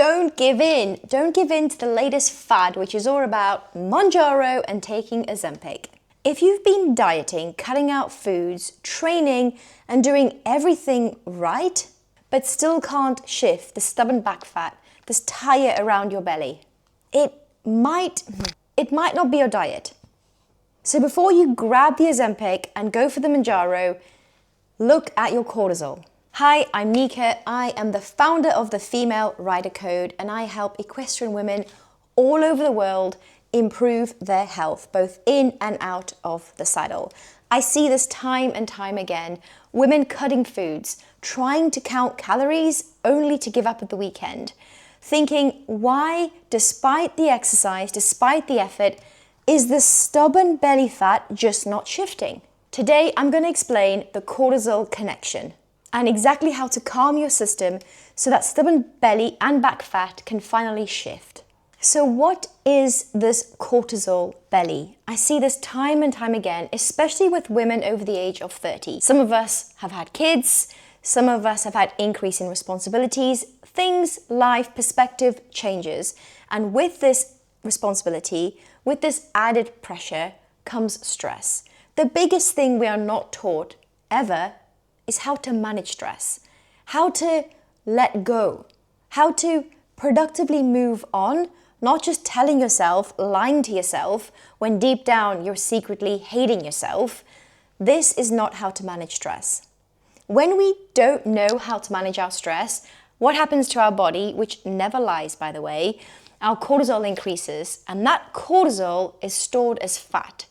don't give in. Don't give in to the latest fad, which is all about Mounjaro and taking Ozempic. If you've been dieting, cutting out foods, training, and doing everything right, but still can't shift the stubborn back fat, this tire around your belly, it might not be your diet. So before you grab the Ozempic and go for the Mounjaro, look at your cortisol. Hi, I'm Nika. I am the founder of the Female Rider Code, and I help equestrian women all over the world improve their health, both in and out of the saddle. I see this time and time again, women cutting foods, trying to count calories only to give up at the weekend, thinking, why, despite the exercise, despite the effort, is the stubborn belly fat just not shifting? Today, I'm going to explain the cortisol connection and exactly how to calm your system so that stubborn belly and back fat can finally shift. So what is this cortisol belly? I see this time and time again, especially with women over the age of 30. Some of us have had kids, some of us have had increase in responsibilities, things, life, perspective changes. And with this responsibility, with this added pressure comes stress. The biggest thing we are not taught ever is how to manage stress, how to let go, how to productively move on, not just telling yourself, lying to yourself, when deep down you're secretly hating yourself. This is not how to manage stress. When we don't know how to manage our stress, what happens to our body, which never lies, by the way, our cortisol increases, and that cortisol is stored as fat.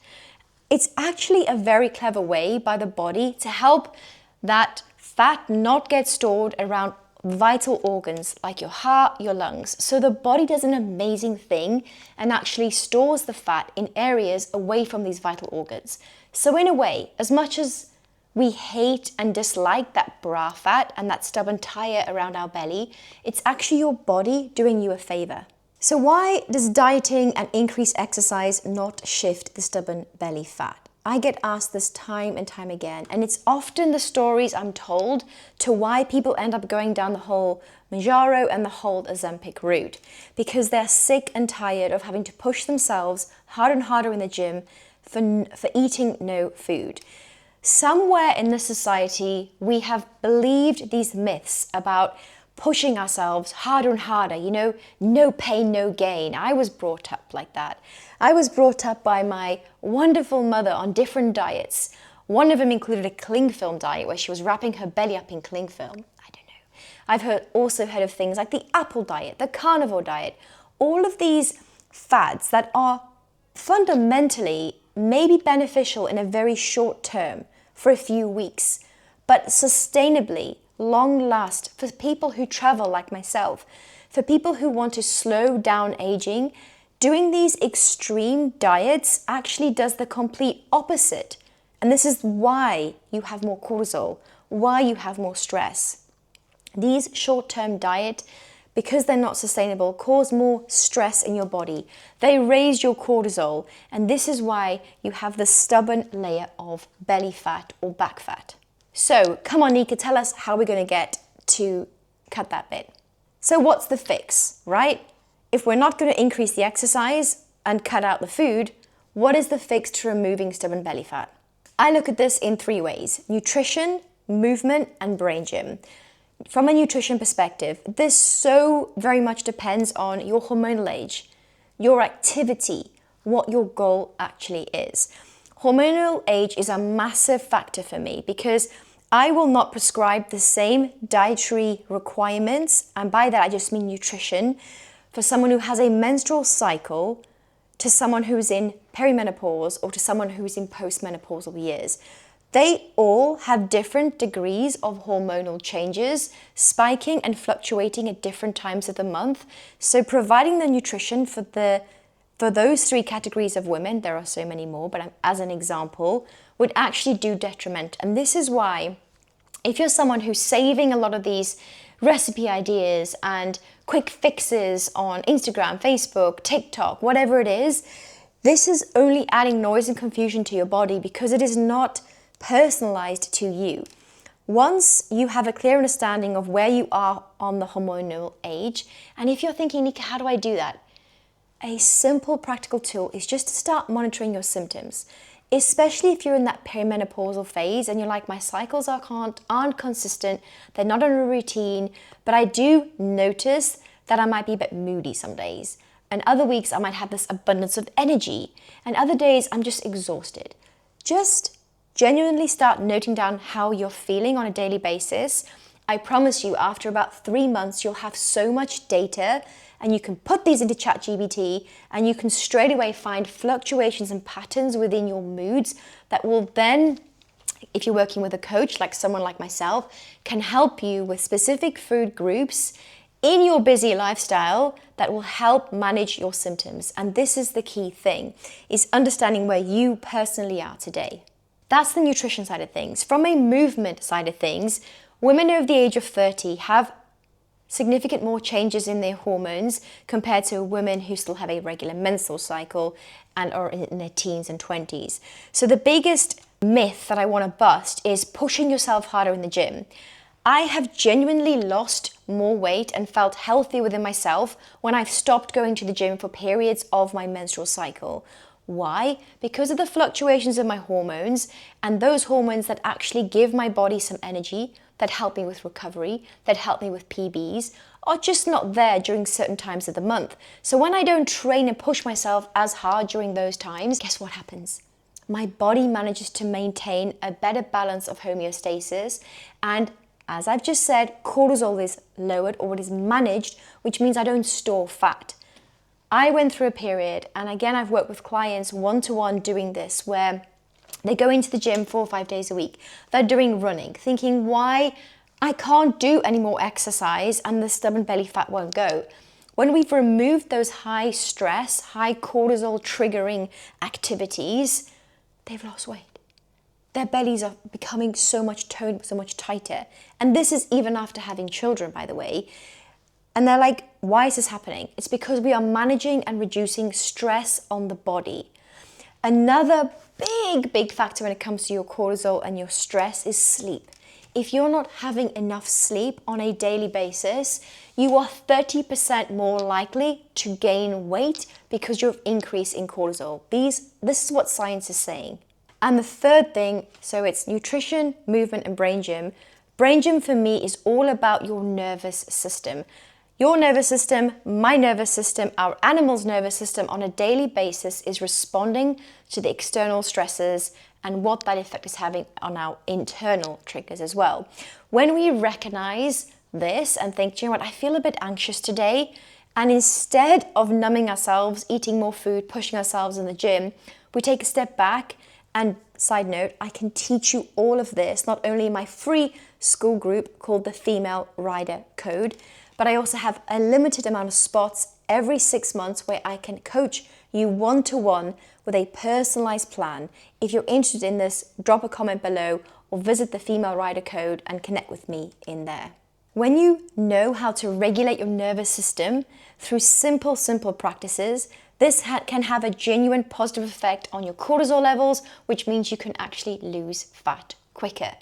It's actually a very clever way by the body to help that fat not get stored around vital organs like your heart, your lungs. So the body does an amazing thing and actually stores the fat in areas away from these vital organs. So in a way, as much as we hate and dislike that bra fat and that stubborn tire around our belly, it's actually your body doing you a favor. So why does dieting and increased exercise not shift the stubborn belly fat? I get asked this time and time again, and it's often the stories I'm told to why people end up going down the whole Mounjaro and the whole Ozempic route, because they're sick and tired of having to push themselves harder and harder in the gym for eating no food. Somewhere in this society, we have believed these myths about pushing ourselves harder and harder, no pain, no gain. I was brought up like that. I was brought up by my wonderful mother on different diets. One of them included a cling film diet where she was wrapping her belly up in cling film. I don't know. I've also heard of things like the apple diet, the carnivore diet, all of these fads that are fundamentally maybe beneficial in a very short term for a few weeks, but sustainably long last for people who travel like myself, for people who want to slow down aging. Doing these extreme diets actually does the complete opposite. And this is why you have more cortisol, why you have more stress. These short-term diets, because they're not sustainable, cause more stress in your body. They raise your cortisol, and this is why you have the stubborn layer of belly fat or back fat. So come on, Nika, tell us how we're going to get to cut that bit. So what's the fix, right? If we're not going to increase the exercise and cut out the food, what is the fix to removing stubborn belly fat? I look at this in 3 ways: nutrition, movement, and brain gym. From a nutrition perspective, this so very much depends on your hormonal age, your activity, what your goal actually is. Hormonal age is a massive factor for me because I will not prescribe the same dietary requirements, and by that I just mean nutrition, for someone who has a menstrual cycle to someone who is in perimenopause or to someone who is in postmenopausal years. They all have different degrees of hormonal changes, spiking and fluctuating at different times of the month. So providing the nutrition for those 3 categories of women, there are so many more, but as an example, would actually do detriment. And this is why, if you're someone who's saving a lot of these recipe ideas and quick fixes on Instagram, Facebook, TikTok, whatever it is, this is only adding noise and confusion to your body because it is not personalized to you. Once you have a clear understanding of where you are on the hormonal age, and if you're thinking, Nika, how do I do that? A simple practical tool is just to start monitoring your symptoms, especially if you're in that perimenopausal phase and you're like, my cycles aren't consistent, they're not on a routine, but I do notice that I might be a bit moody some days. And other weeks I might have this abundance of energy, and other days I'm just exhausted. Just genuinely start noting down how you're feeling on a daily basis. I promise you, after about 3 months, you'll have so much data and you can put these into ChatGPT and you can straight away find fluctuations and patterns within your moods that will then, if you're working with a coach, like someone like myself, can help you with specific food groups in your busy lifestyle that will help manage your symptoms. And this is the key thing, is understanding where you personally are today. That's the nutrition side of things. From a movement side of things, women over the age of 30 have significant more changes in their hormones compared to women who still have a regular menstrual cycle and are in their teens and 20s. So the biggest myth that I want to bust is pushing yourself harder in the gym. I have genuinely lost more weight and felt healthy within myself when I've stopped going to the gym for periods of my menstrual cycle. Why? Because of the fluctuations of my hormones, and those hormones that actually give my body some energy, that help me with recovery, that help me with PBs, are just not there during certain times of the month. So when I don't train and push myself as hard during those times, guess what happens? My body manages to maintain a better balance of homeostasis, and as I've just said, cortisol is lowered or it is managed, which means I don't store fat. I went through a period, and again, I've worked with clients one-to-one doing this, where they go into the gym 4 or 5 days a week. They're doing running, thinking, why I can't do any more exercise and the stubborn belly fat won't go. When we've removed those high stress, high cortisol triggering activities, they've lost weight. Their bellies are becoming so much toned, so much tighter. And this is even after having children, by the way. And they're like, why is this happening? It's because we are managing and reducing stress on the body. Another big factor when it comes to your cortisol and your stress is sleep. If you're not having enough sleep on a daily basis, you are 30% more likely to gain weight because you're increase in cortisol. This is what science is saying. And the third thing, so it's nutrition, movement, and brain gym. Brain gym for me is all about your nervous system. Your nervous system, my nervous system, our animal's nervous system on a daily basis is responding to the external stresses and what that effect is having on our internal triggers as well. When we recognize this and think, you know what, I feel a bit anxious today, and instead of numbing ourselves, eating more food, pushing ourselves in the gym, we take a step back. And side note, I can teach you all of this, not only in my free school group called the Female Rider Code, but I also have a limited amount of spots every 6 months where I can coach you one-to-one with a personalized plan. If you're interested in this, drop a comment below or visit the Female Rider Code and connect with me in there. When you know how to regulate your nervous system through simple practices, this can have a genuine positive effect on your cortisol levels, which means you can actually lose fat quicker.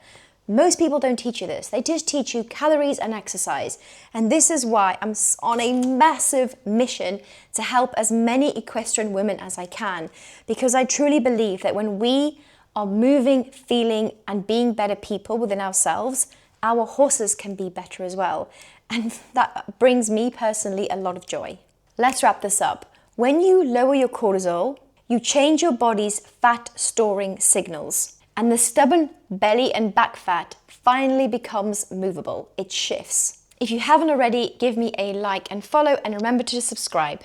Most people don't teach you this. They just teach you calories and exercise. And this is why I'm on a massive mission to help as many equestrian women as I can, because I truly believe that when we are moving, feeling, and being better people within ourselves, our horses can be better as well. And that brings me personally a lot of joy. Let's wrap this up. When you lower your cortisol, you change your body's fat storing signals, and the stubborn belly and back fat finally becomes movable. It shifts. If you haven't already, give me a like and follow, and remember to subscribe.